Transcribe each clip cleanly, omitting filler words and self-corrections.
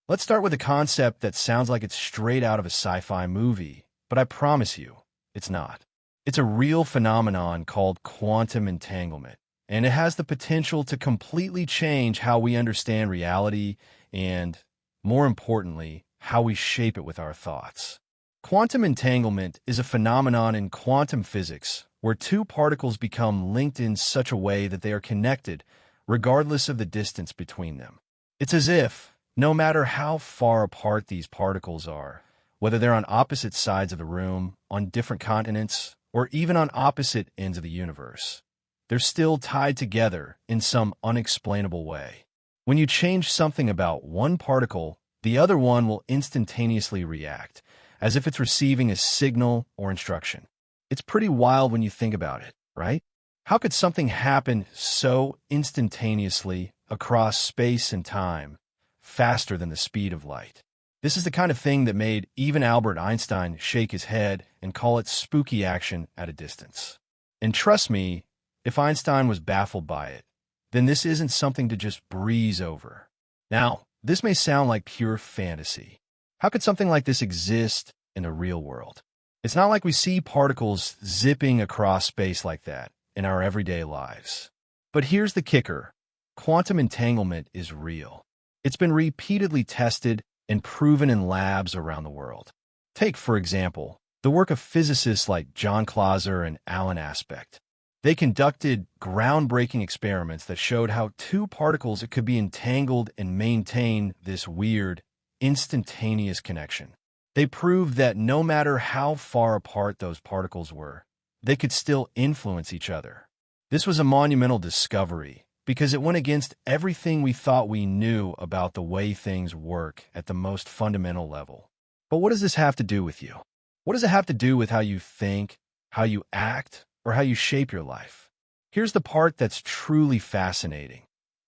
Let's start with a concept that sounds like it's straight out of a sci-fi movie, but I promise you, it's not. It's a real phenomenon called quantum entanglement, and it has the potential to completely change how we understand reality and, more importantly, how we shape it with our thoughts. Quantum entanglement is a phenomenon in quantum physics where two particles become linked in such a way that they are connected, regardless of the distance between them. It's as if, no matter how far apart these particles are, whether they're on opposite sides of the room, on different continents, or even on opposite ends of the universe, they're still tied together in some unexplainable way. When you change something about one particle, the other one will instantaneously react, as if it's receiving a signal or instruction. It's pretty wild when you think about it, right? How could something happen so instantaneously across space and time, faster than the speed of light? This is the kind of thing that made even Albert Einstein shake his head and call it spooky action at a distance. And trust me, if Einstein was baffled by it, then this isn't something to just breeze over. Now, this may sound like pure fantasy. How could something like this exist in the real world? It's not like we see particles zipping across space like that in our everyday lives. But here's the kicker. Quantum entanglement is real. It's been repeatedly tested and proven in labs around the world. Take, for example, the work of physicists like John Clauser and Alan Aspect. They conducted groundbreaking experiments that showed how two particles could be entangled and maintain this weird, instantaneous connection. They proved that no matter how far apart those particles were, they could still influence each other. This was a monumental discovery because it went against everything we thought we knew about the way things work at the most fundamental level. But what does this have to do with you? What does it have to do with how you think, how you act, or how you shape your life? Here's the part that's truly fascinating.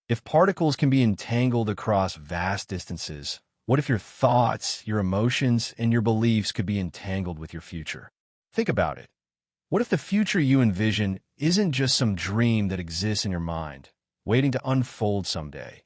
If particles can be entangled across vast distances, what if your thoughts, your emotions, and your beliefs could be entangled with your future? Think about it. What if the future you envision isn't just some dream that exists in your mind, waiting to unfold someday?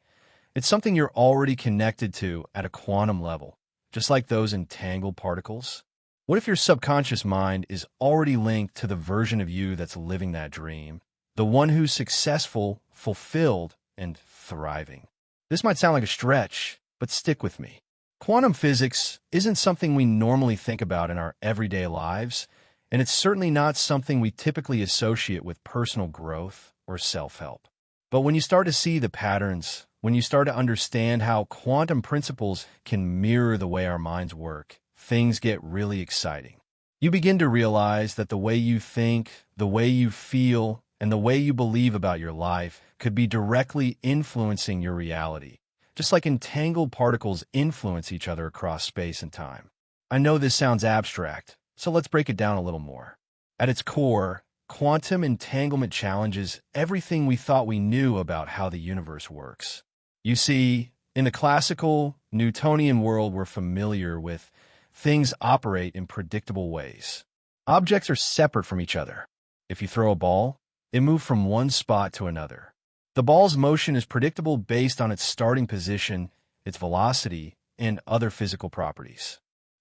It's something you're already connected to at a quantum level, just like those entangled particles. What if your subconscious mind is already linked to the version of you that's living that dream, the one who's successful, fulfilled, and thriving? This might sound like a stretch, but stick with me. Quantum physics isn't something we normally think about in our everyday lives, and it's certainly not something we typically associate with personal growth or self-help. But when you start to see the patterns, when you start to understand how quantum principles can mirror the way our minds work, things get really exciting. You begin to realize that the way you think, the way you feel, and the way you believe about your life could be directly influencing your reality, just like entangled particles influence each other across space and time. I know this sounds abstract, so let's break it down a little more. At its core, quantum entanglement challenges everything we thought we knew about how the universe works. You see, in the classical Newtonian world we're familiar with, things operate in predictable ways. Objects are separate from each other. If you throw a ball, it moves from one spot to another. The ball's motion is predictable based on its starting position, its velocity, and other physical properties.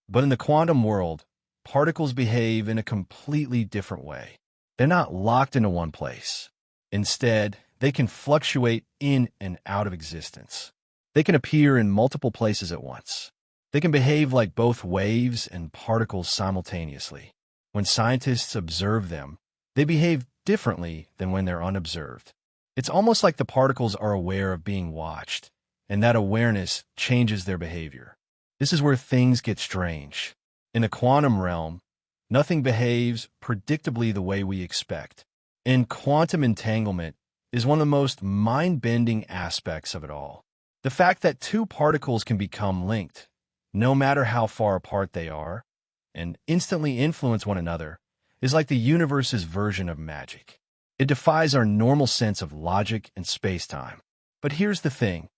But in the quantum world, particles behave in a completely different way. They're not locked into one place. Instead, they can fluctuate in and out of existence. They can appear in multiple places at once. They can behave like both waves and particles simultaneously. When scientists observe them, they behave differently than when they're unobserved. It's almost like the particles are aware of being watched, and that awareness changes their behavior. This is where things get strange. In the quantum realm, nothing behaves predictably the way we expect. And quantum entanglement is one of the most mind-bending aspects of it all. The fact that two particles can become linked, no matter how far apart they are, and instantly influence one another, is like the universe's version of magic. It defies our normal sense of logic and space-time. But here's the thing.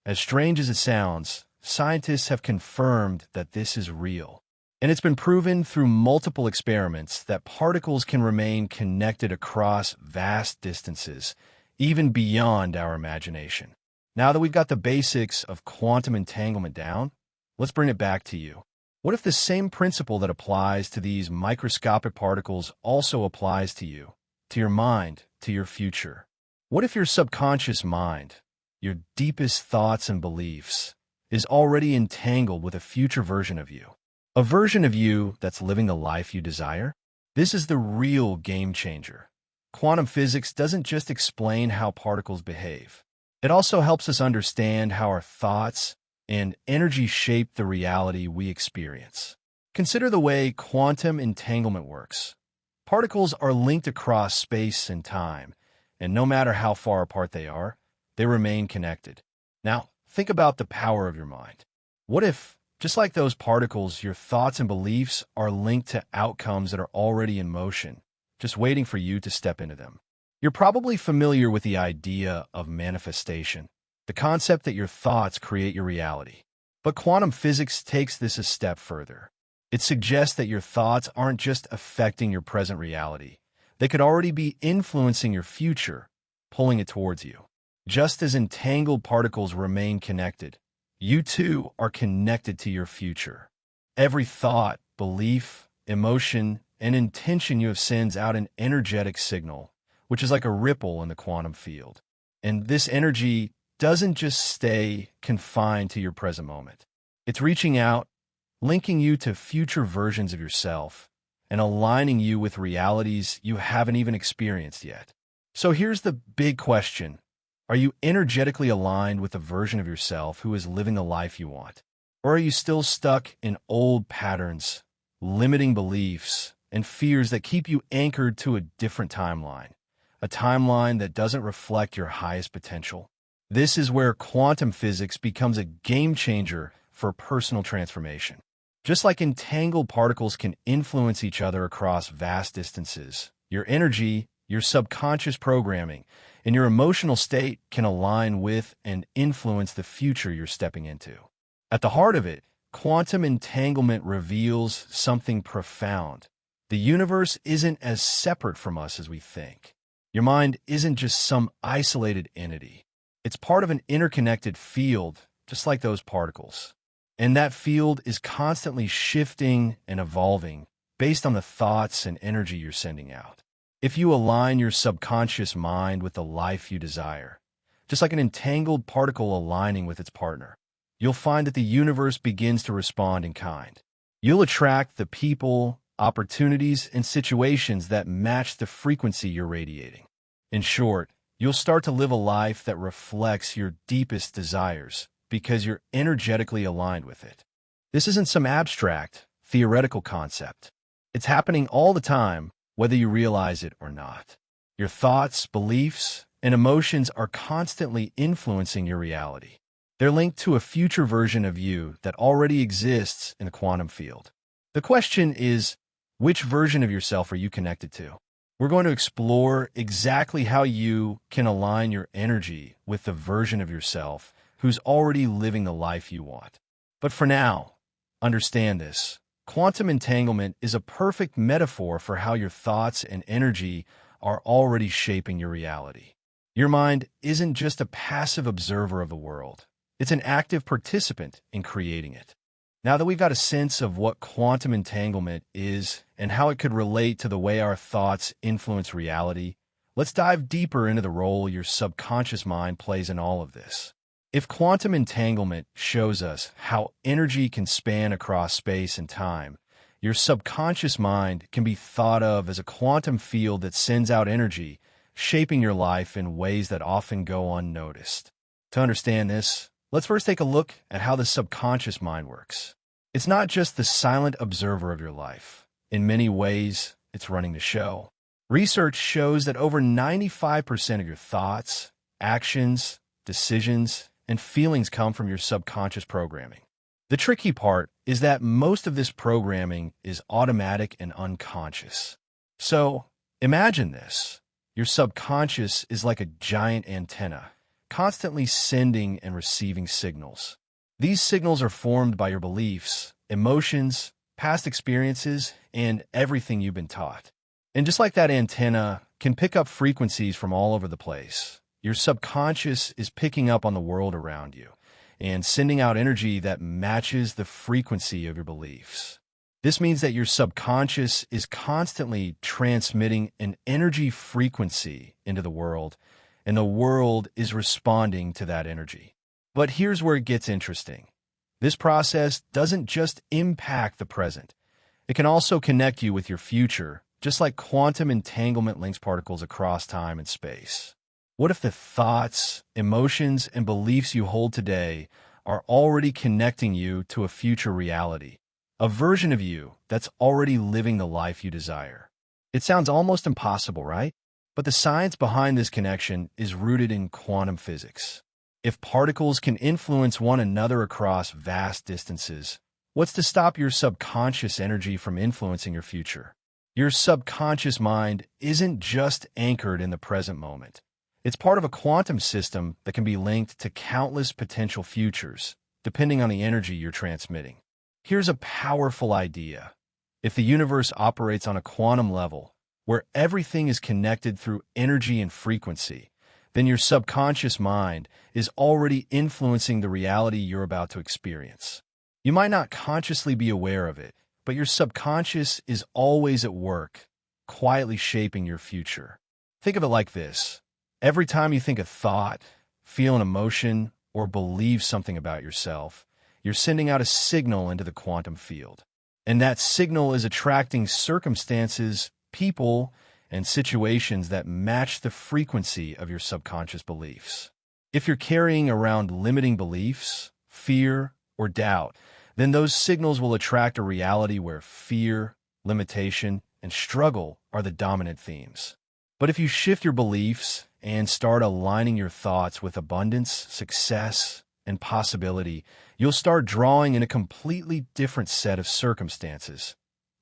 As strange as it sounds, scientists have confirmed that this is real. And it's been proven through multiple experiments that particles can remain connected across vast distances, even beyond our imagination. Now that we've got the basics of quantum entanglement down, let's bring it back to you. What if the same principle that applies to these microscopic particles also applies to you, to your mind, to your future? What if your subconscious mind, your deepest thoughts and beliefs, is already entangled with a future version of you? A version of you that's living the life you desire? This is the real game changer. Quantum physics doesn't just explain how particles behave. It also helps us understand how our thoughts and energy shape the reality we experience. Consider the way quantum entanglement works. Particles are linked across space and time, and no matter how far apart they remain connected. Now, think about the power of your mind. What if, just like those particles, your thoughts and beliefs are linked to outcomes that are already in motion, just waiting for you to step into them? You're probably familiar with the idea of manifestation, the concept that your thoughts create your reality. But quantum physics takes this a step further. It suggests that your thoughts aren't just affecting your present reality. They could already be influencing your future, pulling it towards you. Just as entangled particles remain connected, you too are connected to your future. Every thought, belief, emotion, and intention you have sends out an energetic signal, which is like a ripple in the quantum field. And this energy doesn't just stay confined to your present moment. It's reaching out, linking you to future versions of yourself, and aligning you with realities you haven't even experienced yet. So here's the big question. Are you energetically aligned with the version of yourself who is living the life you want? Or are you still stuck in old patterns, limiting beliefs, and fears that keep you anchored to a different timeline? A timeline that doesn't reflect your highest potential. This is where quantum physics becomes a game changer for personal transformation. Just like entangled particles can influence each other across vast distances, your energy, your subconscious programming, and your emotional state can align with and influence the future you're stepping into. At the heart of it, quantum entanglement reveals something profound. The universe isn't as separate from us as we think. Your mind isn't just some isolated entity. It's part of an interconnected field, just like those particles. And that field is constantly shifting and evolving based on the thoughts and energy you're sending out. If you align your subconscious mind with the life you desire, just like an entangled particle aligning with its partner, you'll find that the universe begins to respond in kind. You'll attract the people, opportunities, and situations that match the frequency you're radiating. In short, you'll start to live a life that reflects your deepest desires because you're energetically aligned with it. This isn't some abstract, theoretical concept. It's happening all the time, whether you realize it or not. Your thoughts, beliefs, and emotions are constantly influencing your reality. They're linked to a future version of you that already exists in the quantum field. The question is, which version of yourself are you connected to? We're going to explore exactly how you can align your energy with the version of yourself who's already living the life you want. But for now, understand this. Quantum entanglement is a perfect metaphor for how your thoughts and energy are already shaping your reality. Your mind isn't just a passive observer of the world. It's an active participant in creating it. Now that we've got a sense of what quantum entanglement is and how it could relate to the way our thoughts influence reality, let's dive deeper into the role your subconscious mind plays in all of this. If quantum entanglement shows us how energy can span across space and time, your subconscious mind can be thought of as a quantum field that sends out energy, shaping your life in ways that often go unnoticed. To understand this, let's first take a look at how the subconscious mind works. It's not just the silent observer of your life. In many ways, it's running the show. Research shows that over 95% of your thoughts, actions, decisions, and feelings come from your subconscious programming. The tricky part is that most of this programming is automatic and unconscious. So, imagine this. Your subconscious is like a giant antenna, constantly sending and receiving signals. These signals are formed by your beliefs, emotions, past experiences, and everything you've been taught. And just like that antenna can pick up frequencies from all over the place, Your subconscious is picking up on the world around you and sending out energy that matches the frequency of your beliefs. This means that your subconscious is constantly transmitting an energy frequency into the world, and the world is responding to that energy. But here's where it gets interesting. This process doesn't just impact the present. It can also connect you with your future, just like quantum entanglement links particles across time and space. What if the thoughts, emotions, and beliefs you hold today are already connecting you to a future reality, a version of you that's already living the life you desire? It sounds almost impossible, right? But the science behind this connection is rooted in quantum physics. If particles can influence one another across vast distances, what's to stop your subconscious energy from influencing your future? Your subconscious mind isn't just anchored in the present moment. It's part of a quantum system that can be linked to countless potential futures, depending on the energy you're transmitting. Here's a powerful idea. If the universe operates on a quantum level, where everything is connected through energy and frequency, then your subconscious mind is already influencing the reality you're about to experience. You might not consciously be aware of it, but your subconscious is always at work, quietly shaping your future. Think of it like this. Every time you think a thought, feel an emotion, or believe something about yourself, you're sending out a signal into the quantum field. And that signal is attracting circumstances, people, and situations that match the frequency of your subconscious beliefs. If you're carrying around limiting beliefs, fear, or doubt, then those signals will attract a reality where fear, limitation, and struggle are the dominant themes. But if you shift your beliefs and start aligning your thoughts with abundance, success, and possibility, you'll start drawing in a completely different set of circumstances,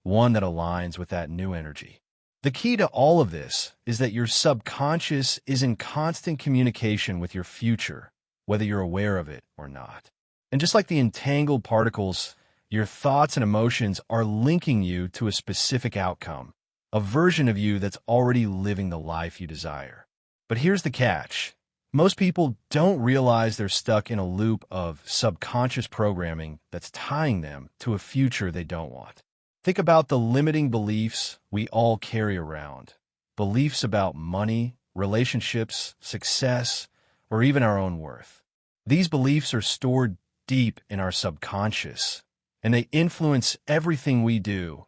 one that aligns with that new energy. The key to all of this is that your subconscious is in constant communication with your future, whether you're aware of it or not. And just like the entangled particles, your thoughts and emotions are linking you to a specific outcome, a version of you that's already living the life you desire. But here's the catch. Most people don't realize they're stuck in a loop of subconscious programming that's tying them to a future they don't want. Think about the limiting beliefs we all carry around. Beliefs about money, relationships, success, or even our own worth. These beliefs are stored deep in our subconscious, and they influence everything we do,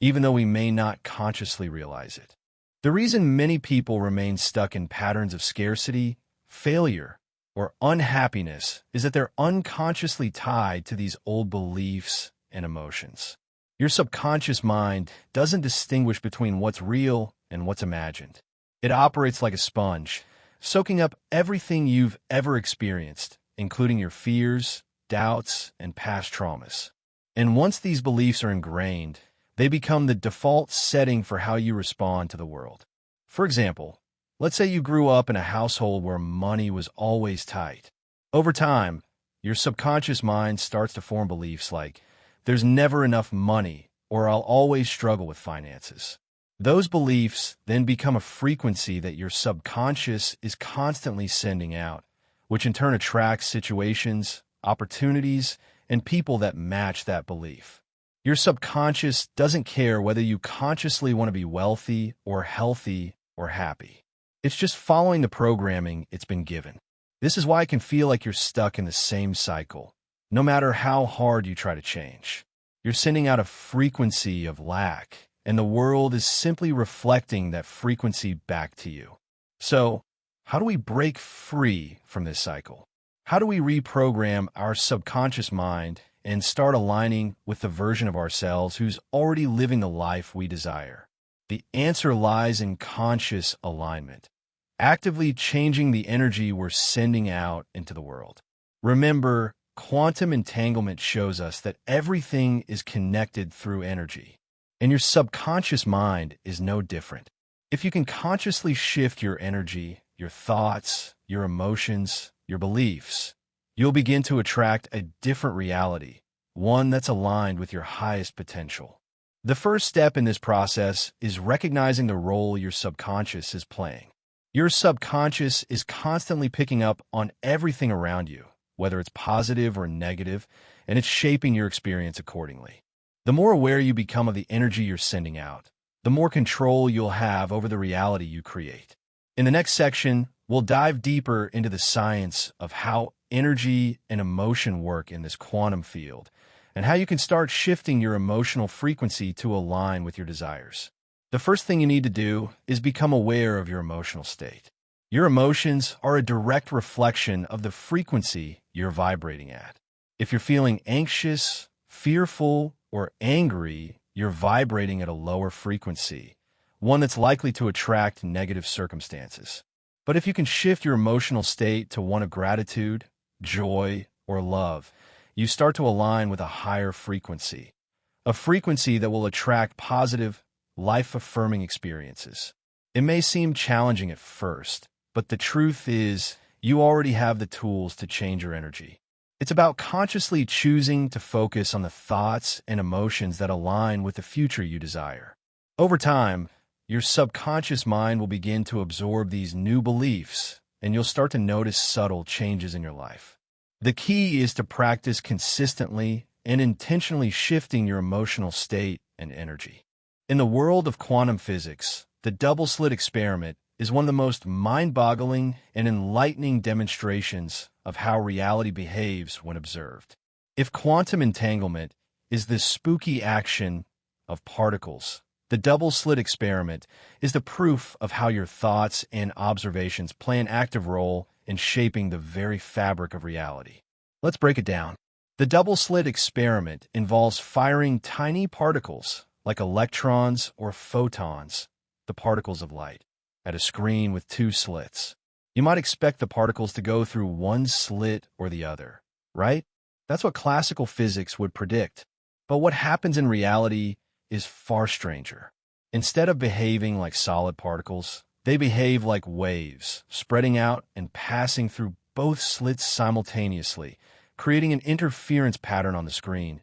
even though we may not consciously realize it. The reason many people remain stuck in patterns of scarcity, failure, or unhappiness is that they're unconsciously tied to these old beliefs and emotions. Your subconscious mind doesn't distinguish between what's real and what's imagined. It operates like a sponge, soaking up everything you've ever experienced, including your fears, doubts, and past traumas. And once these beliefs are ingrained, they become the default setting for how you respond to the world. For example, let's say you grew up in a household where money was always tight. Over time, your subconscious mind starts to form beliefs like, there's never enough money, or I'll always struggle with finances. Those beliefs then become a frequency that your subconscious is constantly sending out, which in turn attracts situations, opportunities, and people that match that belief. Your subconscious doesn't care whether you consciously want to be wealthy or healthy or happy. It's just following the programming it's been given. This is why it can feel like you're stuck in the same cycle, no matter how hard you try to change. You're sending out a frequency of lack, and the world is simply reflecting that frequency back to you. So, how do we break free from this cycle? How do we reprogram our subconscious mind and start aligning with the version of ourselves who's already living the life we desire? The answer lies in conscious alignment, actively changing the energy we're sending out into the world. Remember, quantum entanglement shows us that everything is connected through energy, and your subconscious mind is no different. If you can consciously shift your energy, your thoughts, your emotions, your beliefs, you'll begin to attract a different reality, one that's aligned with your highest potential. The first step in this process is recognizing the role your subconscious is playing. Your subconscious is constantly picking up on everything around you, whether it's positive or negative, and it's shaping your experience accordingly. The more aware you become of the energy you're sending out, the more control you'll have over the reality you create. In the next section, we'll dive deeper into the science of how energy and emotion work in this quantum field, and how you can start shifting your emotional frequency to align with your desires. The first thing you need to do is become aware of your emotional state. Your emotions are a direct reflection of the frequency you're vibrating at. If you're feeling anxious, fearful, or angry, you're vibrating at a lower frequency, one that's likely to attract negative circumstances. But if you can shift your emotional state to one of gratitude, joy, or love, you start to align with a higher frequency, a frequency that will attract positive, life-affirming experiences. It may seem challenging at first, but the truth is, you already have the tools to change your energy. It's about consciously choosing to focus on the thoughts and emotions that align with the future you desire. Over time, your subconscious mind will begin to absorb these new beliefs, and you'll start to notice subtle changes in your life. The key is to practice consistently and intentionally shifting your emotional state and energy. In the world of quantum physics, the double-slit experiment is one of the most mind-boggling and enlightening demonstrations of how reality behaves when observed. If quantum entanglement is the spooky action of particles, the double-slit experiment is the proof of how your thoughts and observations play an active role in shaping the very fabric of reality. Let's break it down. The double-slit experiment involves firing tiny particles, like electrons or photons, the particles of light, at a screen with two slits. You might expect the particles to go through one slit or the other, right? That's what classical physics would predict. But what happens in reality is far stranger. Instead of behaving like solid particles, they behave like waves, spreading out and passing through both slits simultaneously, creating an interference pattern on the screen,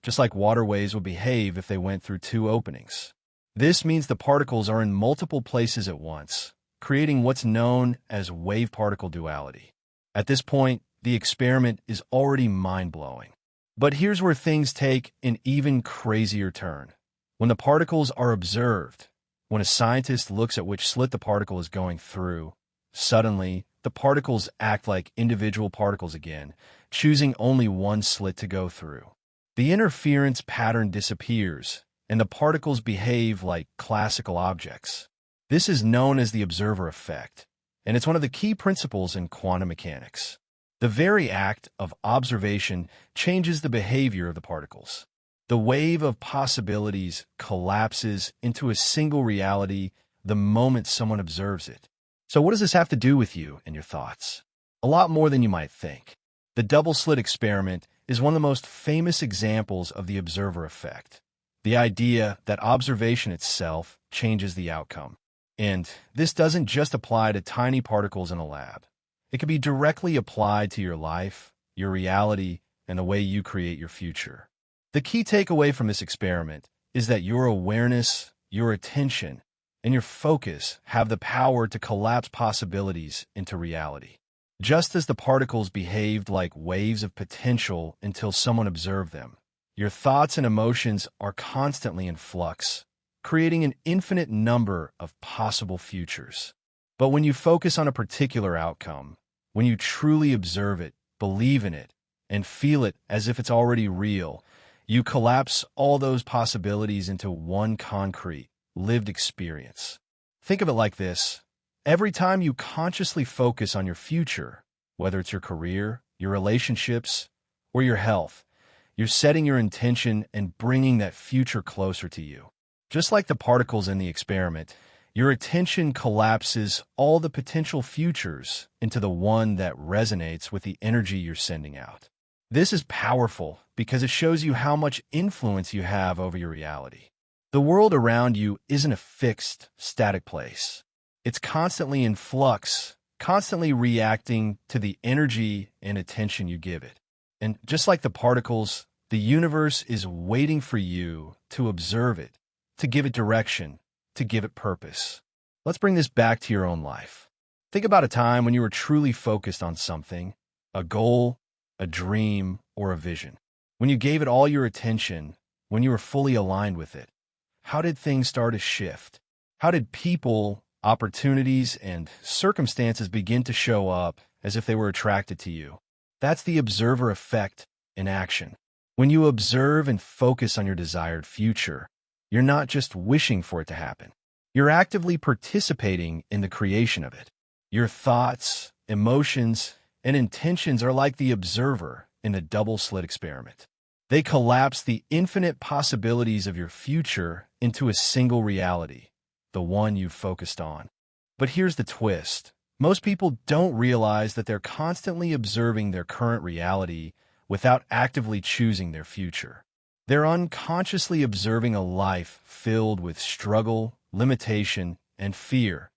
just like waterways would behave if they went through two openings. This means the particles are in multiple places at once, creating what's known as wave-particle duality. At this point, the experiment is already mind-blowing. But here's where things take an even crazier turn. When the particles are observed, when a scientist looks at which slit the particle is going through, suddenly, the particles act like individual particles again, choosing only one slit to go through. The interference pattern disappears, and the particles behave like classical objects. This is known as the observer effect, and it's one of the key principles in quantum mechanics. The very act of observation changes the behavior of the particles. The wave of possibilities collapses into a single reality the moment someone observes it. So what does this have to do with you and your thoughts? A lot more than you might think. The double-slit experiment is one of the most famous examples of the observer effect, the idea that observation itself changes the outcome. And this doesn't just apply to tiny particles in a lab. It can be directly applied to your life, your reality, and the way you create your future. The key takeaway from this experiment is that your awareness, your attention, and your focus have the power to collapse possibilities into reality. Just as the particles behaved like waves of potential until someone observed them, your thoughts and emotions are constantly in flux, creating an infinite number of possible futures. But when you focus on a particular outcome, when you truly observe it, believe in it, and feel it as if it's already real, you collapse all those possibilities into one concrete, lived experience. Think of it like this. Every time you consciously focus on your future, whether it's your career, your relationships, or your health, you're setting your intention and bringing that future closer to you. Just like the particles in the experiment, your attention collapses all the potential futures into the one that resonates with the energy you're sending out. This is powerful because it shows you how much influence you have over your reality. The world around you isn't a fixed, static place. It's constantly in flux, constantly reacting to the energy and attention you give it. And just like the particles, the universe is waiting for you to observe it, to give it direction, to give it purpose. Let's bring this back to your own life. Think about a time when you were truly focused on something, a goal, a dream, or a vision. When you gave it all your attention, when you were fully aligned with it, how did things start to shift? How did people, opportunities, and circumstances begin to show up as if they were attracted to you? That's the observer effect in action. When you observe and focus on your desired future, you're not just wishing for it to happen. You're actively participating in the creation of it. Your thoughts, emotions, and intentions are like the observer in the double-slit experiment. They collapse the infinite possibilities of your future into a single reality, the one you've focused on. But here's the twist. Most people don't realize that they're constantly observing their current reality without actively choosing their future. They're unconsciously observing a life filled with struggle, limitation, and fear,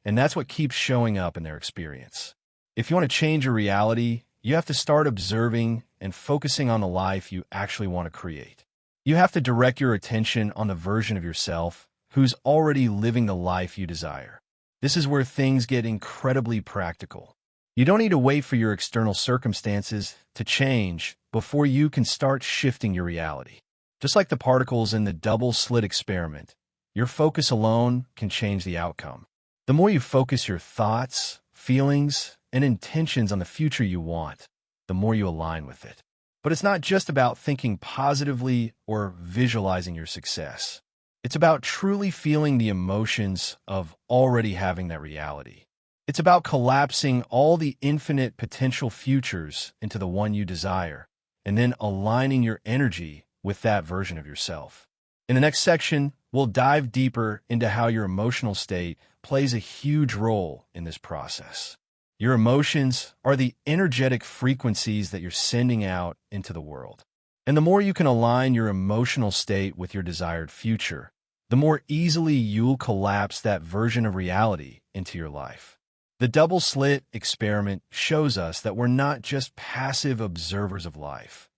and that's what keeps showing up in their experience. If you want to change your reality, you have to start observing and focusing on the life you actually want to create. You have to direct your attention on the version of yourself who's already living the life you desire. This is where things get incredibly practical. You don't need to wait for your external circumstances to change before you can start shifting your reality. Just like the particles in the double-slit experiment, your focus alone can change the outcome. The more you focus your thoughts, feelings, and intentions on the future you want, the more you align with it. But it's not just about thinking positively or visualizing your success. It's about truly feeling the emotions of already having that reality. It's about collapsing all the infinite potential futures into the one you desire, and then aligning your energy with that version of yourself. In the next section, we'll dive deeper into how your emotional state plays a huge role in this process. Your emotions are the energetic frequencies that you're sending out into the world. And the more you can align your emotional state with your desired future, the more easily you'll collapse that version of reality into your life. The double-slit experiment shows us that we're not just passive observers of life.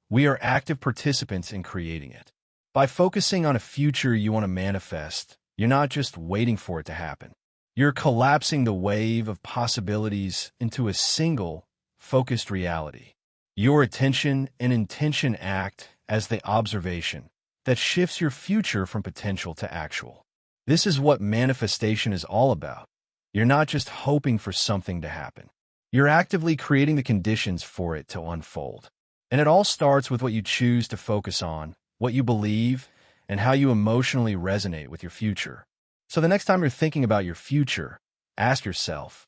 We are active participants in creating it. By focusing on a future you want to manifest, you're not just waiting for it to happen. You're collapsing the wave of possibilities into a single, focused reality. Your attention and intention act as the observation that shifts your future from potential to actual. This is what manifestation is all about. You're not just hoping for something to happen. You're actively creating the conditions for it to unfold. And it all starts with what you choose to focus on, what you believe, and how you emotionally resonate with your future. So the next time you're thinking about your future, ask yourself,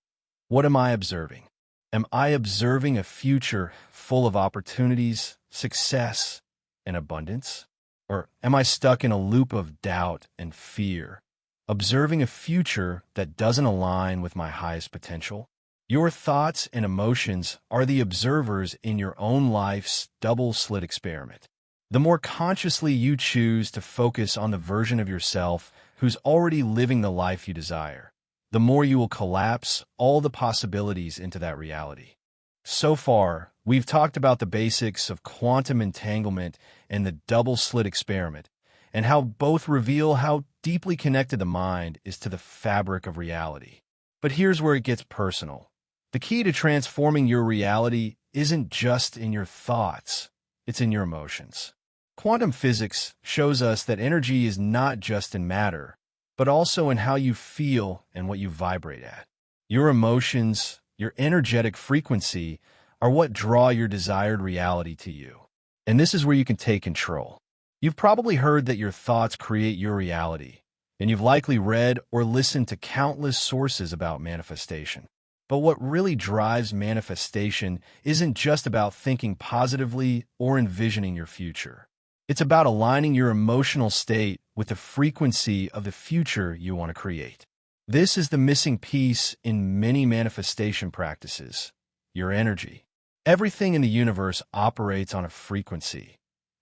what am I observing? Am I observing a future full of opportunities, success, and abundance? Or am I stuck in a loop of doubt and fear, observing a future that doesn't align with my highest potential? Your thoughts and emotions are the observers in your own life's double-slit experiment. The more consciously you choose to focus on the version of yourself who's already living the life you desire, the more you will collapse all the possibilities into that reality. So far, we've talked about the basics of quantum entanglement and the double-slit experiment, and how both reveal how deeply connected the mind is to the fabric of reality. But here's where it gets personal. The key to transforming your reality isn't just in your thoughts, it's in your emotions. Quantum physics shows us that energy is not just in matter, but also in how you feel and what you vibrate at. Your emotions, your energetic frequency, are what draw your desired reality to you. And this is where you can take control. You've probably heard that your thoughts create your reality, and you've likely read or listened to countless sources about manifestation. But what really drives manifestation isn't just about thinking positively or envisioning your future. It's about aligning your emotional state with the frequency of the future you want to create. This is the missing piece in many manifestation practices, your energy. Everything in the universe operates on a frequency.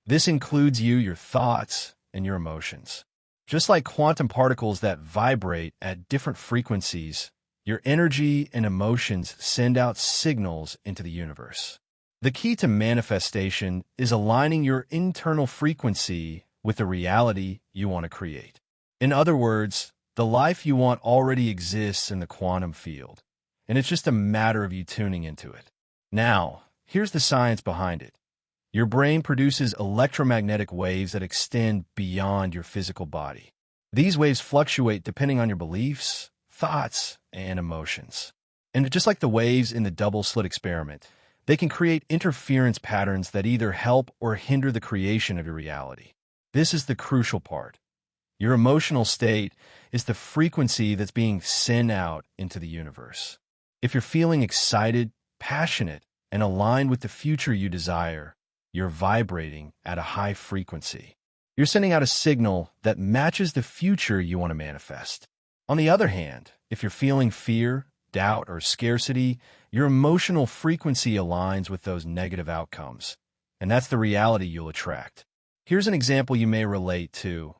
This includes you, your thoughts, and your emotions. Just like quantum particles that vibrate at different frequencies, your energy and emotions send out signals into the universe. The key to manifestation is aligning your internal frequency with the reality you want to create. In other words, the life you want already exists in the quantum field. and it's just a matter of you tuning into it. Now, here's the science behind it. Your brain produces electromagnetic waves that extend beyond your physical body. These waves fluctuate depending on your beliefs, thoughts, and emotions. And just like the waves in the double slit experiment, they can create interference patterns that either help or hinder the creation of your reality. This is the crucial part. Your emotional state is the frequency that's being sent out into the universe. If you're feeling excited, passionate, and aligned with the future you desire, you're vibrating at a high frequency. You're sending out a signal that matches the future you want to manifest. On the other hand, if you're feeling fear, doubt, or scarcity, your emotional frequency aligns with those negative outcomes, and that's the reality you'll attract. Here's an example you may relate to.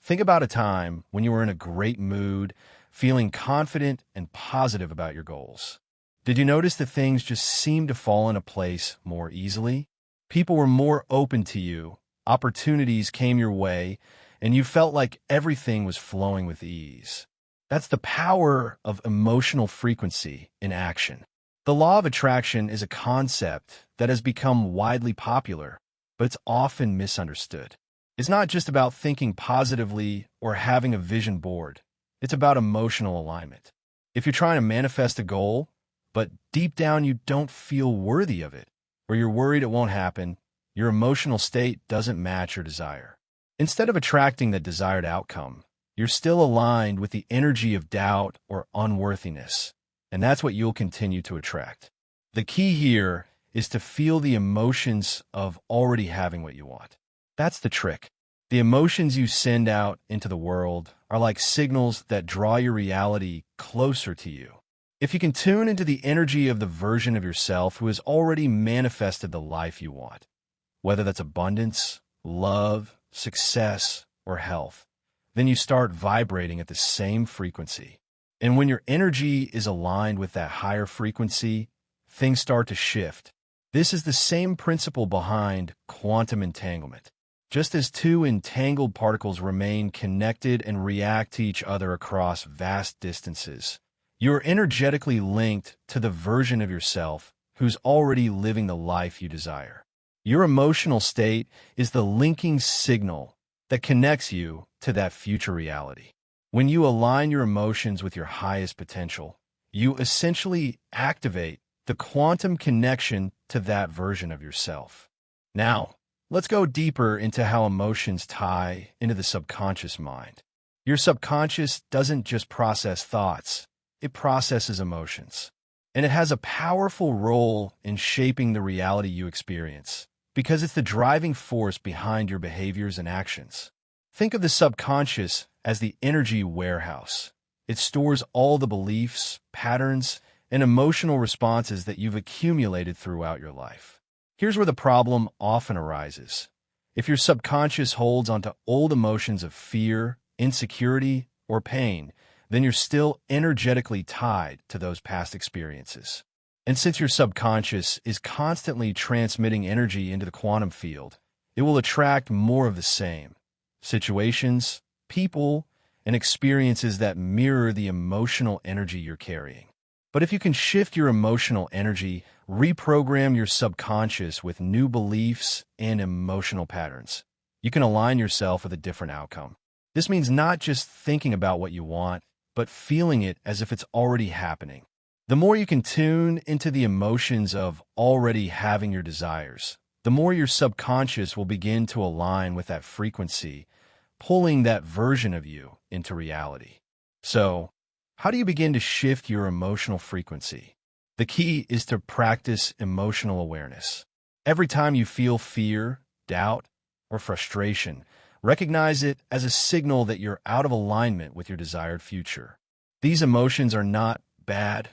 Think about a time when you were in a great mood, feeling confident and positive about your goals. Did you notice that things just seemed to fall into place more easily? People were more open to you, opportunities came your way, and you felt like everything was flowing with ease. That's the power of emotional frequency in action. The law of attraction is a concept that has become widely popular, but it's often misunderstood. It's not just about thinking positively or having a vision board. It's about emotional alignment. If you're trying to manifest a goal, but deep down you don't feel worthy of it, or you're worried it won't happen, your emotional state doesn't match your desire. Instead of attracting the desired outcome, you're still aligned with the energy of doubt or unworthiness, and that's what you'll continue to attract. The key here is to feel the emotions of already having what you want. That's the trick. The emotions you send out into the world are like signals that draw your reality closer to you. If you can tune into the energy of the version of yourself who has already manifested the life you want, whether that's abundance, love, success, or health, then you start vibrating at the same frequency. And when your energy is aligned with that higher frequency, things start to shift. This is the same principle behind quantum entanglement. Just as two entangled particles remain connected and react to each other across vast distances, you're energetically linked to the version of yourself who's already living the life you desire. Your emotional state is the linking signal that connects you to that future reality. When you align your emotions with your highest potential, you essentially activate the quantum connection to that version of yourself. Now, let's go deeper into how emotions tie into the subconscious mind. Your subconscious doesn't just process thoughts, it processes emotions. And it has a powerful role in shaping the reality you experience, because it's the driving force behind your behaviors and actions. Think of the subconscious as the energy warehouse. It stores all the beliefs, patterns, and emotional responses that you've accumulated throughout your life. Here's where the problem often arises. If your subconscious holds onto old emotions of fear, insecurity, or pain, then you're still energetically tied to those past experiences. And since your subconscious is constantly transmitting energy into the quantum field, it will attract more of the same. Situations, people, and experiences that mirror the emotional energy you're carrying. But if you can shift your emotional energy, reprogram your subconscious with new beliefs and emotional patterns, you can align yourself with a different outcome. This means not just thinking about what you want, but feeling it as if it's already happening. The more you can tune into the emotions of already having your desires, the more your subconscious will begin to align with that frequency, pulling that version of you into reality. So, how do you begin to shift your emotional frequency? The key is to practice emotional awareness. Every time you feel fear, doubt, or frustration, recognize it as a signal that you're out of alignment with your desired future. These emotions are not bad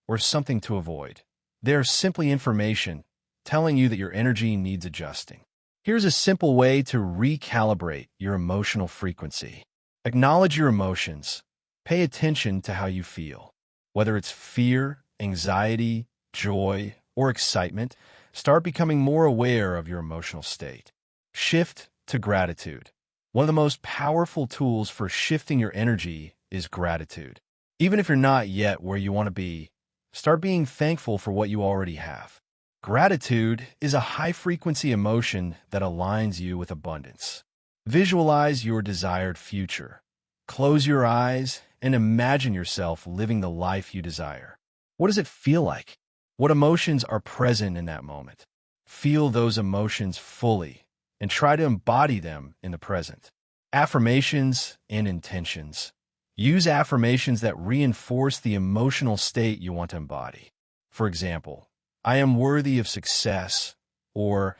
or something to avoid. They are simply information telling you that your energy needs adjusting. Here's a simple way to recalibrate your emotional frequency. Acknowledge your emotions. Pay attention to how you feel. Whether it's fear, anxiety, joy, or excitement, start becoming more aware of your emotional state. Shift to gratitude. One of the most powerful tools for shifting your energy is gratitude. Even if you're not yet where you want to be, Start being thankful for what you already have. Gratitude is a high-frequency emotion that aligns you with abundance. Visualize your desired future. Close your eyes and imagine yourself living the life you desire. What does it feel like? What emotions are present in that moment? Feel those emotions fully and try to embody them in the present. Affirmations and intentions. Use affirmations that reinforce the emotional state you want to embody. For example, I am worthy of success, or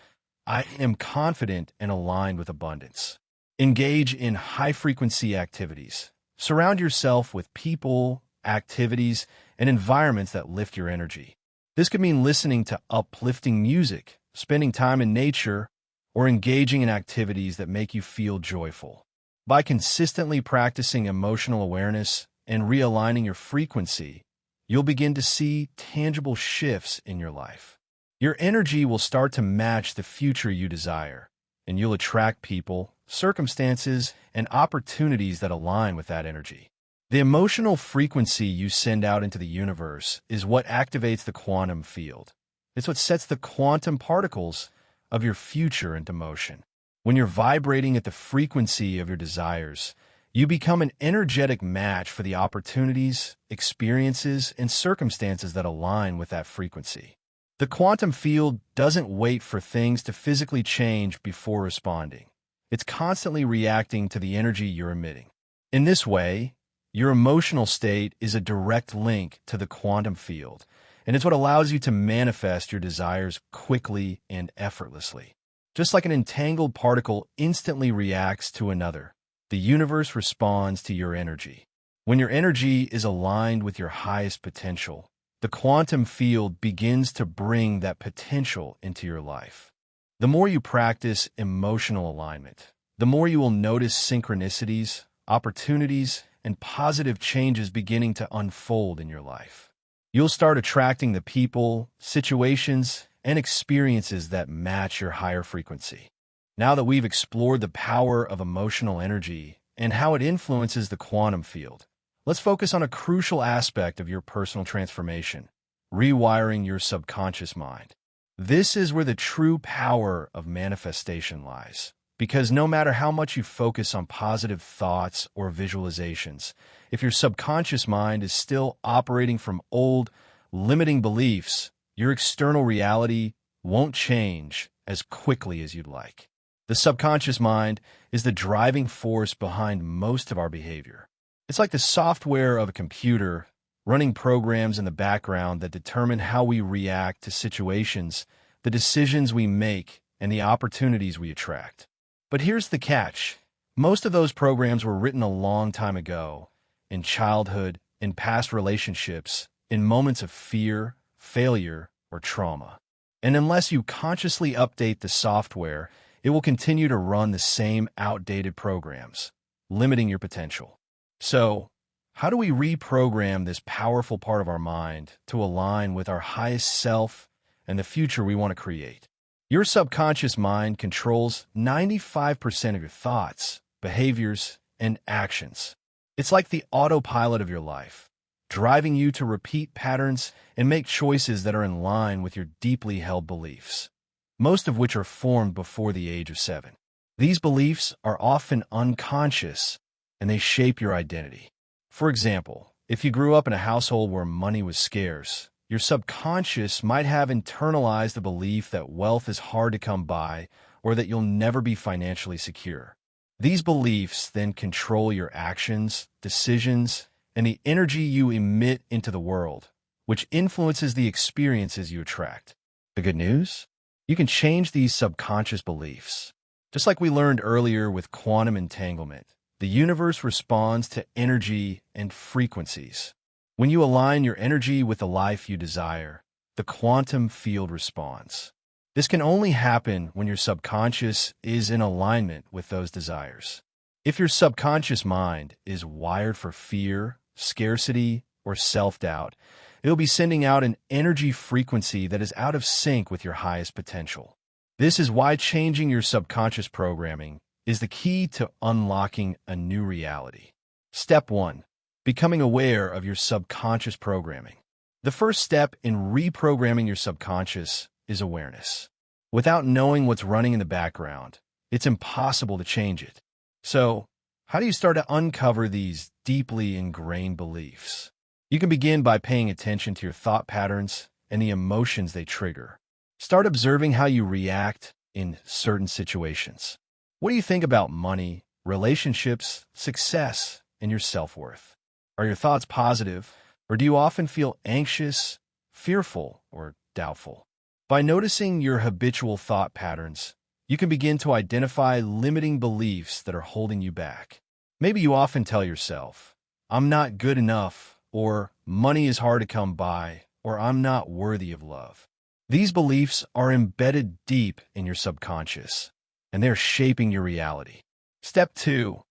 I am confident and aligned with abundance. Engage in high-frequency activities. Surround yourself with people, activities, and environments that lift your energy. This could mean listening to uplifting music, spending time in nature, or engaging in activities that make you feel joyful. By consistently practicing emotional awareness and realigning your frequency, you'll begin to see tangible shifts in your life. Your energy will start to match the future you desire, and you'll attract people, circumstances, and opportunities that align with that energy. The emotional frequency you send out into the universe is what activates the quantum field. It's what sets the quantum particles of your future into motion. When you're vibrating at the frequency of your desires, you become an energetic match for the opportunities, experiences, and circumstances that align with that frequency. The quantum field doesn't wait for things to physically change before responding. It's constantly reacting to the energy you're emitting. In this way, your emotional state is a direct link to the quantum field, and it's what allows you to manifest your desires quickly and effortlessly. Just like an entangled particle instantly reacts to another, the universe responds to your energy. When your energy is aligned with your highest potential, the quantum field begins to bring that potential into your life. The more you practice emotional alignment, the more you will notice synchronicities, opportunities, and positive changes beginning to unfold in your life. You'll start attracting the people, situations, and experiences that match your higher frequency. Now that we've explored the power of emotional energy and how it influences the quantum field, let's focus on a crucial aspect of your personal transformation: rewiring your subconscious mind. This is where the true power of manifestation lies. Because no matter how much you focus on positive thoughts or visualizations, if your subconscious mind is still operating from old, limiting beliefs, your external reality won't change as quickly as you'd like. The subconscious mind is the driving force behind most of our behavior. It's like the software of a computer, running programs in the background that determine how we react to situations, the decisions we make, and the opportunities we attract. But here's the catch. Most of those programs were written a long time ago, in childhood, in past relationships, in moments of fear, failure, or trauma. And unless you consciously update the software, it will continue to run the same outdated programs, limiting your potential. So, how do we reprogram this powerful part of our mind to align with our highest self and the future we want to create? Your subconscious mind controls 95% of your thoughts, behaviors, and actions. It's like the autopilot of your life, driving you to repeat patterns and make choices that are in line with your deeply held beliefs, most of which are formed before the age of 7. These beliefs are often unconscious, and they shape your identity. For example, if you grew up in a household where money was scarce, your subconscious might have internalized the belief that wealth is hard to come by or that you'll never be financially secure. These beliefs then control your actions, decisions, and the energy you emit into the world, which influences the experiences you attract. The good news? You can change these subconscious beliefs. Just like we learned earlier with quantum entanglement, the universe responds to energy and frequencies. When you align your energy with the life you desire, the quantum field responds. This can only happen when your subconscious is in alignment with those desires. If your subconscious mind is wired for fear, scarcity, or self-doubt, it'll be sending out an energy frequency that is out of sync with your highest potential. This is why changing your subconscious programming is the key to unlocking a new reality. Step 1. Becoming aware of your subconscious programming. The first step in reprogramming your subconscious is awareness. Without knowing what's running in the background, it's impossible to change it. So, how do you start to uncover these deeply ingrained beliefs? You can begin by paying attention to your thought patterns and the emotions they trigger. Start observing how you react in certain situations. What do you think about money, relationships, success, and your self-worth? Are your thoughts positive, or do you often feel anxious, fearful, or doubtful? By noticing your habitual thought patterns, you can begin to identify limiting beliefs that are holding you back. Maybe you often tell yourself, "I'm not good enough," or "money is hard to come by," or "I'm not worthy of love." These beliefs are embedded deep in your subconscious, and they're shaping your reality. Step 2.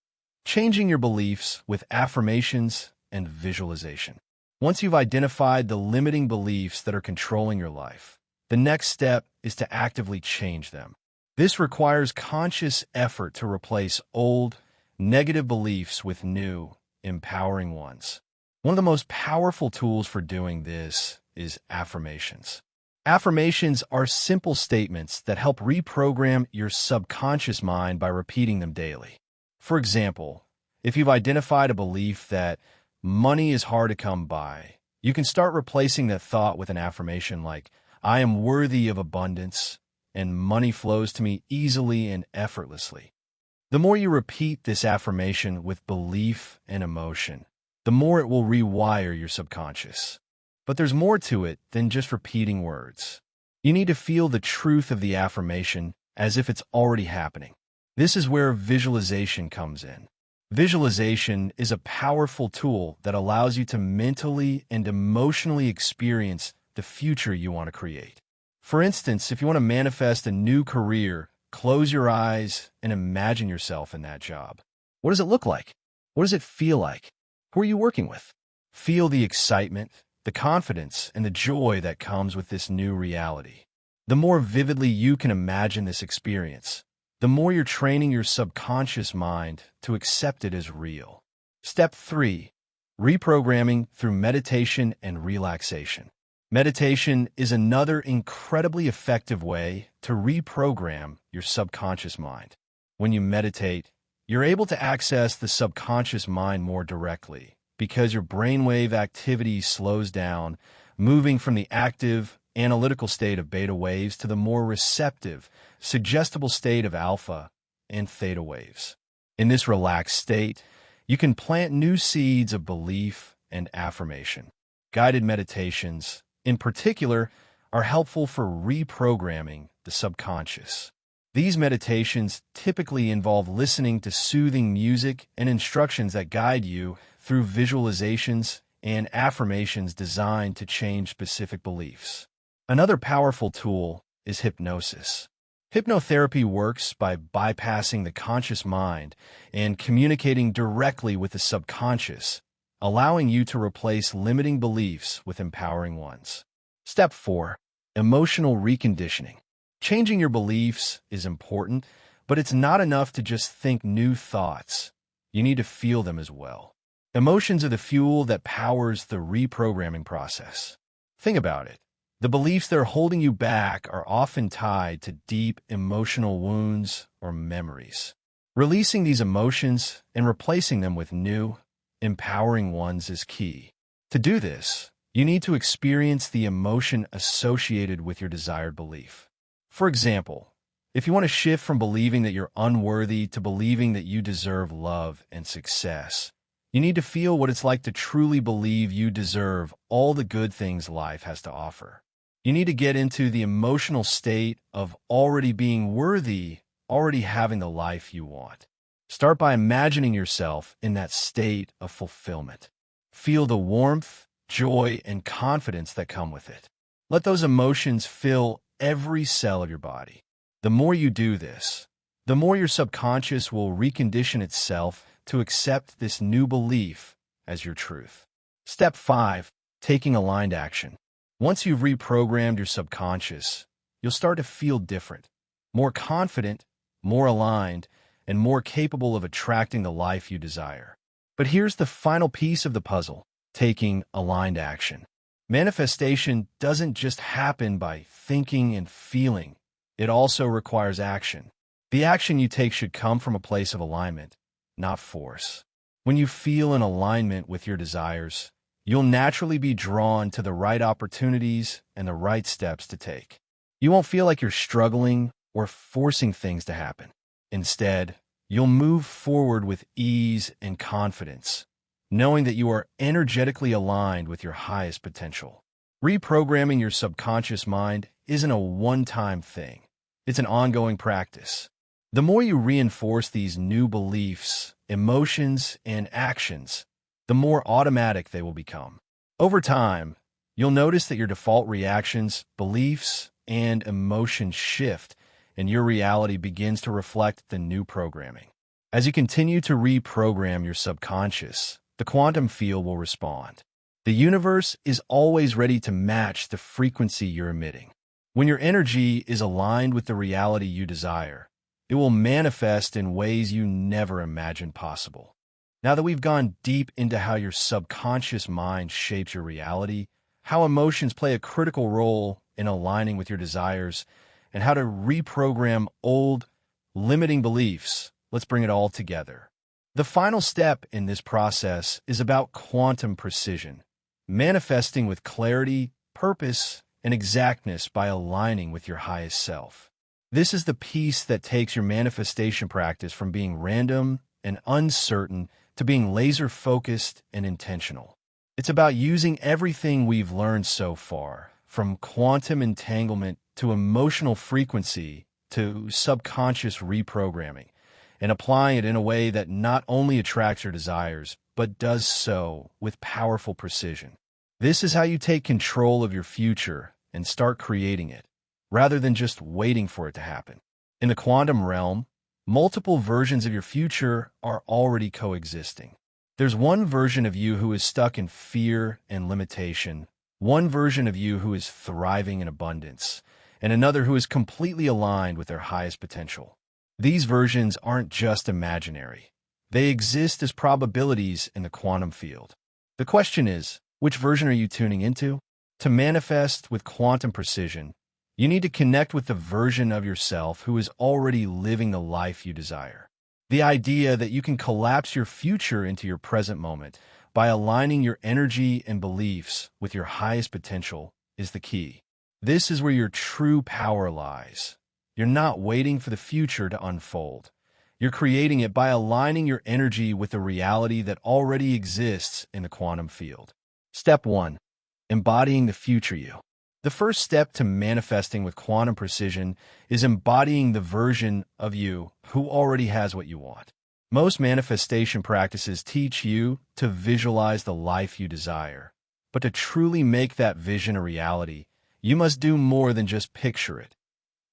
Changing your beliefs with affirmations and visualization. Once you've identified the limiting beliefs that are controlling your life, the next step is to actively change them. This requires conscious effort to replace old, negative beliefs with new, empowering ones. One of the most powerful tools for doing this is affirmations. Affirmations are simple statements that help reprogram your subconscious mind by repeating them daily. For example, if you've identified a belief that money is hard to come by, you can start replacing that thought with an affirmation like, "I am worthy of abundance, and money flows to me easily and effortlessly." The more you repeat this affirmation with belief and emotion, the more it will rewire your subconscious. But there's more to it than just repeating words. You need to feel the truth of the affirmation as if it's already happening. This is where visualization comes in. Visualization is a powerful tool that allows you to mentally and emotionally experience the future you want to create. For instance, if you want to manifest a new career, close your eyes and imagine yourself in that job. What does it look like? What does it feel like? Who are you working with? Feel the excitement, the confidence, and the joy that comes with this new reality. The more vividly you can imagine this experience, the more you're training your subconscious mind to accept it as real. Step 3. Reprogramming through meditation and relaxation. Meditation is another incredibly effective way to reprogram your subconscious mind. When you meditate, you're able to access the subconscious mind more directly because your brainwave activity slows down, moving from the active, analytical state of beta waves to the more receptive, suggestible state of alpha and theta waves. In this relaxed state, you can plant new seeds of belief and affirmation. Guided meditations, in particular, are helpful for reprogramming the subconscious. These meditations typically involve listening to soothing music and instructions that guide you through visualizations and affirmations designed to change specific beliefs. Another powerful tool is hypnosis. Hypnotherapy works by bypassing the conscious mind and communicating directly with the subconscious, allowing you to replace limiting beliefs with empowering ones. Step 4. Emotional reconditioning. Changing your beliefs is important, but it's not enough to just think new thoughts. You need to feel them as well. Emotions are the fuel that powers the reprogramming process. Think about it. The beliefs that are holding you back are often tied to deep emotional wounds or memories. Releasing these emotions and replacing them with new, empowering ones is key. To do this, you need to experience the emotion associated with your desired belief. For example, if you want to shift from believing that you're unworthy to believing that you deserve love and success, you need to feel what it's like to truly believe you deserve all the good things life has to offer. You need to get into the emotional state of already being worthy, already having the life you want. Start by imagining yourself in that state of fulfillment. Feel the warmth, joy, and confidence that come with it. Let those emotions fill every cell of your body. The more you do this, the more your subconscious will recondition itself to accept this new belief as your truth. Step 5. Taking aligned action. Once you've reprogrammed your subconscious, you'll start to feel different, more confident, more aligned, and more capable of attracting the life you desire. But here's the final piece of the puzzle: taking aligned action. Manifestation doesn't just happen by thinking and feeling. It also requires action. The action you take should come from a place of alignment, not force. When you feel in alignment with your desires, you'll naturally be drawn to the right opportunities and the right steps to take. You won't feel like you're struggling or forcing things to happen. Instead, you'll move forward with ease and confidence, knowing that you are energetically aligned with your highest potential. Reprogramming your subconscious mind isn't a one-time thing. It's an ongoing practice. The more you reinforce these new beliefs, emotions, and actions, the more automatic they will become. Over time, you'll notice that your default reactions, beliefs, and emotions shift, and your reality begins to reflect the new programming. As you continue to reprogram your subconscious, the quantum field will respond. The universe is always ready to match the frequency you're emitting. When your energy is aligned with the reality you desire, it will manifest in ways you never imagined possible. Now that we've gone deep into how your subconscious mind shapes your reality, how emotions play a critical role in aligning with your desires, and how to reprogram old, limiting beliefs, let's bring it all together. The final step in this process is about quantum precision, manifesting with clarity, purpose, and exactness by aligning with your highest self. This is the piece that takes your manifestation practice from being random and uncertain to being laser-focused and intentional. It's about using everything we've learned so far, from quantum entanglement to emotional frequency to subconscious reprogramming, and applying it in a way that not only attracts your desires, but does so with powerful precision. This is how you take control of your future and start creating it, rather than just waiting for it to happen. In the quantum realm, multiple versions of your future are already coexisting. There's one version of you who is stuck in fear and limitation, one version of you who is thriving in abundance, and another who is completely aligned with their highest potential. These versions aren't just imaginary. They exist as probabilities in the quantum field. The question is, which version are you tuning into? To manifest with quantum precision, you need to connect with the version of yourself who is already living the life you desire. The idea that you can collapse your future into your present moment by aligning your energy and beliefs with your highest potential is the key. This is where your true power lies. You're not waiting for the future to unfold. You're creating it by aligning your energy with the reality that already exists in the quantum field. Step 1. Embodying the future you. The first step to manifesting with quantum precision is embodying the version of you who already has what you want. Most manifestation practices teach you to visualize the life you desire. But to truly make that vision a reality, you must do more than just picture it.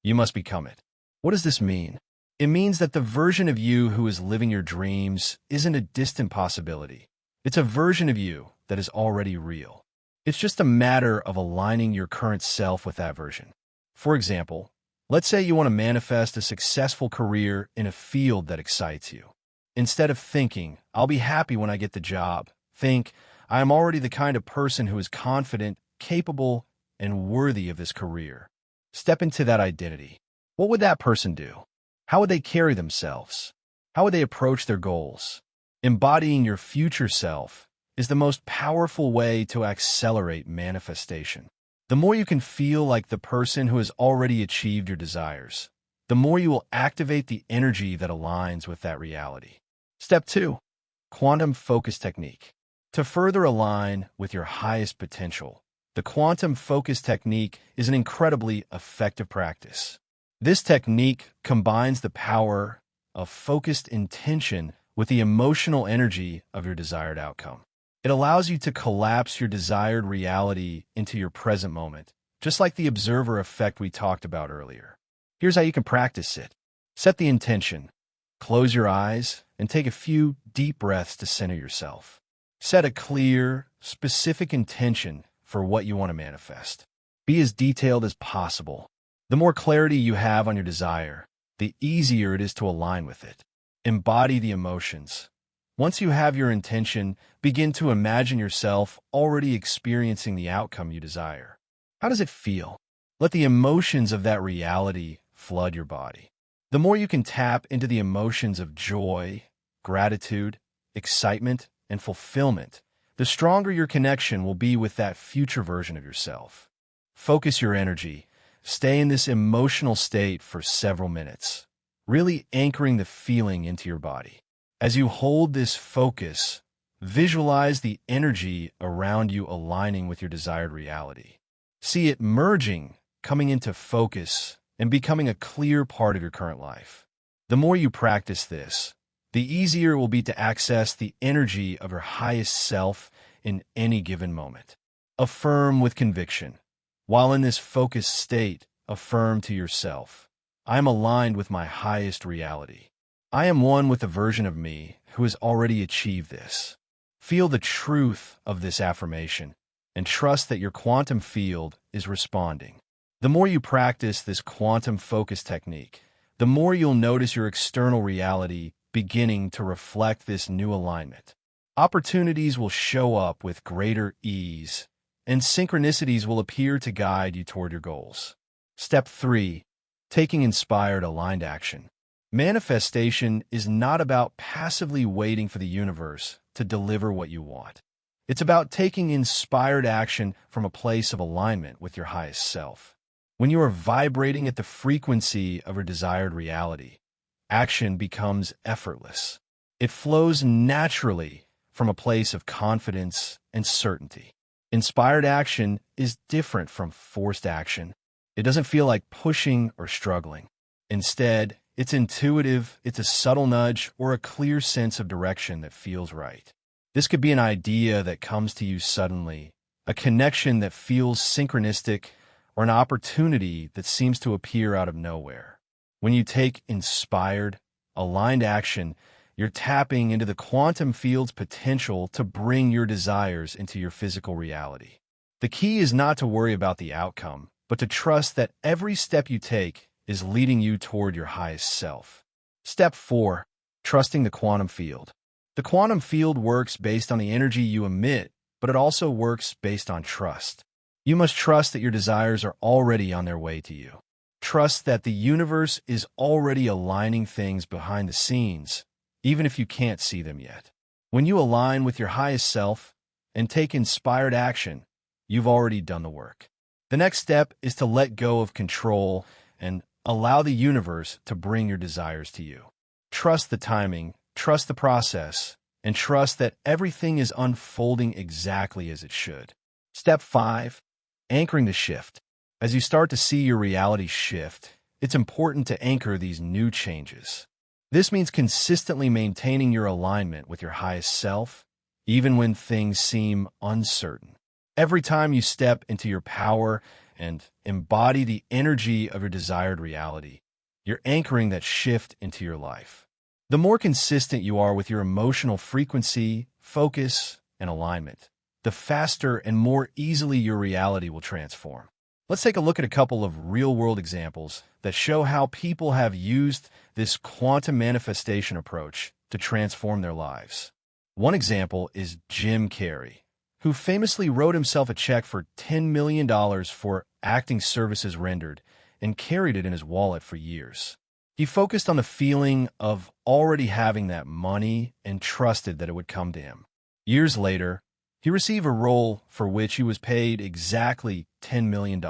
You must become it. What does this mean? It means that the version of you who is living your dreams isn't a distant possibility. It's a version of you that is already real. It's just a matter of aligning your current self with that version. For example, let's say you want to manifest a successful career in a field that excites you. Instead of thinking, I'll be happy when I get the job, think, I am already the kind of person who is confident, capable, and worthy of this career. Step into that identity. What would that person do? How would they carry themselves? How would they approach their goals? Embodying your future self is the most powerful way to accelerate manifestation. The more you can feel like the person who has already achieved your desires, the more you will activate the energy that aligns with that reality. Step 2. Quantum focus technique. To further align with your highest potential, the quantum focus technique is an incredibly effective practice. This technique combines the power of focused intention with the emotional energy of your desired outcome. It allows you to collapse your desired reality into your present moment, just like the observer effect we talked about earlier. Here's how you can practice it. Set the intention. Close your eyes and take a few deep breaths to center yourself. Set a clear, specific intention for what you want to manifest. Be as detailed as possible. The more clarity you have on your desire, the easier it is to align with it. Embody the emotions. Once you have your intention, begin to imagine yourself already experiencing the outcome you desire. How does it feel? Let the emotions of that reality flood your body. The more you can tap into the emotions of joy, gratitude, excitement, and fulfillment, the stronger your connection will be with that future version of yourself. Focus your energy. Stay in this emotional state for several minutes, really anchoring the feeling into your body. As you hold this focus, visualize the energy around you aligning with your desired reality. See it merging, coming into focus, and becoming a clear part of your current life. The more you practice this, the easier it will be to access the energy of your highest self in any given moment. Affirm with conviction. While in this focused state, affirm to yourself, I am aligned with my highest reality. I am one with a version of me who has already achieved this. Feel the truth of this affirmation and trust that your quantum field is responding. The more you practice this quantum focus technique, the more you'll notice your external reality beginning to reflect this new alignment. Opportunities will show up with greater ease, and synchronicities will appear to guide you toward your goals. Step 3. Taking inspired aligned action. Manifestation is not about passively waiting for the universe to deliver what you want. It's about taking inspired action from a place of alignment with your highest self. When you are vibrating at the frequency of your desired reality, action becomes effortless. It flows naturally from a place of confidence and certainty. Inspired action is different from forced action. It doesn't feel like pushing or struggling. Instead, it's intuitive, it's a subtle nudge, or a clear sense of direction that feels right. This could be an idea that comes to you suddenly, a connection that feels synchronistic, or an opportunity that seems to appear out of nowhere. When you take inspired, aligned action, you're tapping into the quantum field's potential to bring your desires into your physical reality. The key is not to worry about the outcome, but to trust that every step you take is leading you toward your highest self. Step 4. Trusting the quantum field. The quantum field works based on the energy you emit, but it also works based on trust. You must trust that your desires are already on their way to you. Trust that the universe is already aligning things behind the scenes, even if you can't see them yet. When you align with your highest self and take inspired action, you've already done the work. The next step is to let go of control and allow the universe to bring your desires to you. Trust the timing, trust the process, and trust that everything is unfolding exactly as it should. Step 5. Anchoring the shift. As you start to see your reality shift, it's important to anchor these new changes. This means consistently maintaining your alignment with your highest self, even when things seem uncertain. Every time you step into your power and embody the energy of your desired reality, you're anchoring that shift into your life. The more consistent you are with your emotional frequency, focus, and alignment, the faster and more easily your reality will transform. Let's take a look at a couple of real-world examples that show how people have used this quantum manifestation approach to transform their lives. One example is Jim Carrey, who famously wrote himself a check for $10 million for acting services rendered and carried it in his wallet for years. He focused on the feeling of already having that money and trusted that it would come to him. Years later, he received a role for which he was paid exactly $10 million.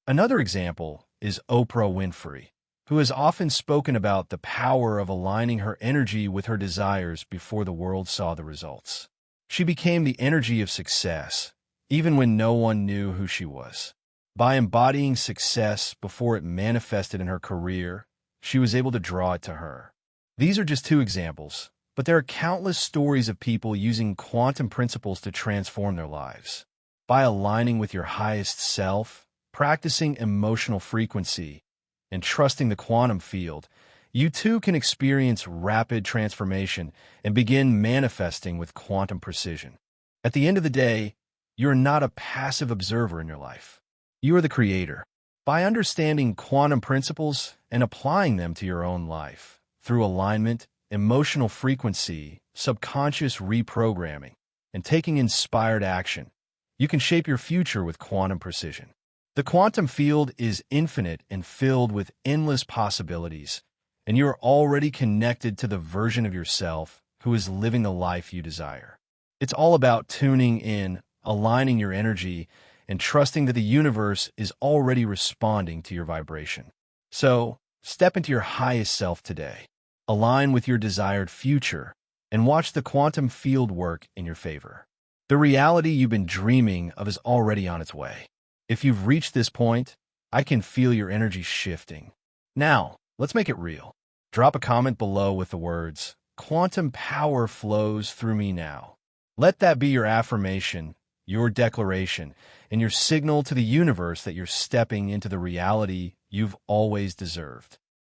Another example is Oprah Winfrey, who has often spoken about the power of aligning her energy with her desires before the world saw the results. She became the energy of success, even when no one knew who she was. By embodying success before it manifested in her career, she was able to draw it to her. These are just 2 examples, but there are countless stories of people using quantum principles to transform their lives. By aligning with your highest self, practicing emotional frequency, and trusting the quantum field, you too can experience rapid transformation and begin manifesting with quantum precision. At the end of the day, you're not a passive observer in your life. You are the creator. By understanding quantum principles and applying them to your own life, through alignment, emotional frequency, subconscious reprogramming, and taking inspired action, you can shape your future with quantum precision. The quantum field is infinite and filled with endless possibilities, and you are already connected to the version of yourself who is living the life you desire. It's all about tuning in, aligning your energy, and trusting that the universe is already responding to your vibration. So, step into your highest self today, align with your desired future, and watch the quantum field work in your favor. The reality you've been dreaming of is already on its way. If you've reached this point, I can feel your energy shifting. Now, let's make it real. Drop a comment below with the words, "Quantum power flows through me now." Let that be your affirmation, your declaration, and your signal to the universe that you're stepping into the reality you've always deserved.